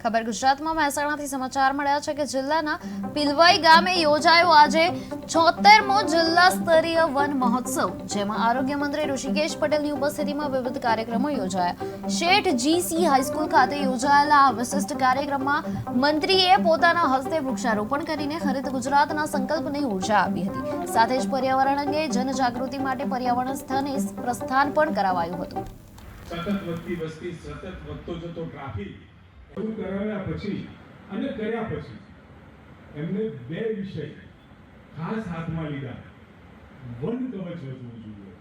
ખબર ગુજરાતમાં મહેસાણાથી સમાચાર મળ્યા છે કે જિલ્લાના પિલવાઈ ગામે યોજાયો આજે 76મો જિલ્લા સ્તરીય વન મહોત્સવ, જેમાં આરોગ્ય મંત્રી ઋષિકેશ પટેલની ઉપસ્થિતિમાં વિવિધ કાર્યક્રમો યોજાયા। શેઠ જીસી હાઈસ્કૂલ ખાતે યોજાયેલા આ વિશિષ્ટ કાર્યક્રમમાં મંત્રીએ પોતાના હસ્તે વૃક્ષારોપણ કરીને હરિત ગુજરાતના સંકલ્પને ઉર્જા આપી હતી। સાથે જ પર્યાવરણ અંગે જનજાગૃતિ માટે પર્યાવરણ સ્થાને પ્રસ્થાન પણ કરાવાયું હતું। સતત વધતી વસ્તી, સતત વધતો જતો ટ્રાફિક શરૂ કરાવ્યા પછી અને કર્યા પછી એમને બે વિષય ખાસ હાથમાં લીધા। વન કવચ વધવું જોઈએ।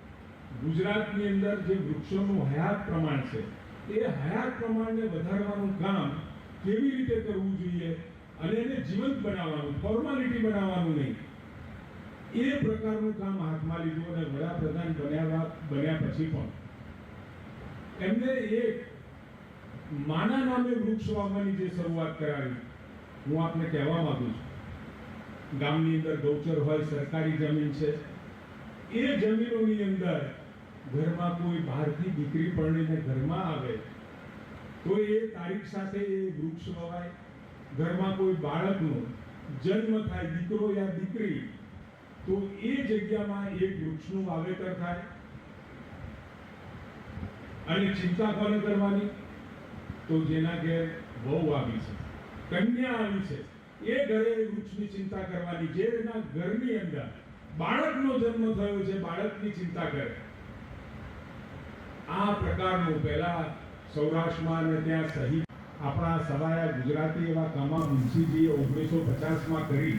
ગુજરાતની અંદર જે વૃક્ષોનું હયાત પ્રમાણ છે એ હયાત પ્રમાણને વધારવાનું કામ કેવી રીતે કરવું જોઈએ અને એને જીવંત બનાવવાનું, ફોર્માલિટી બનાવવાનું નહીં, એ પ્રકારનું કામ હાથમાં લીધું। અને વડાપ્રધાન બન્યા પછી પણ એમને એક માના નામે વૃક્ષ વાવવાની જે શરૂઆત કરાવી, હું આપને કહેવા માંગુ છું, ગામની અંદર ગૌચર હોય, સરકારી જમીન છે, એ જમીનોની અંદર ઘરમાં કોઈ બહારથી દીકરી પરણીને ઘરમાં આવે તો એ તારીખ સાથે એ વૃક્ષ વવાય। ઘરમાં કોઈ બાળકનો જન્મ થાય, દીકરો યા દીકરી, તો એ જગ્યામાં એક વૃક્ષનું વાવેતર થાય। અને ચિંતા કોને કરવાની? તો જેના ઘેર વહુ આવી છે, કન્યા આવી છે, એ ઘરે વૃક્ષની ચિંતા કરવાની। જેના ઘરની અંદર બાળકનો જન્મ થયો છે, બાળકની ચિંતા કરે। આ પ્રકારનું પહેલા સૌરાષ્ટ્રમાં અને ત્યાં સહિત આપણા સવાયા ગુજરાતી એવા કામા મુનશીજીએ 1950માં કરી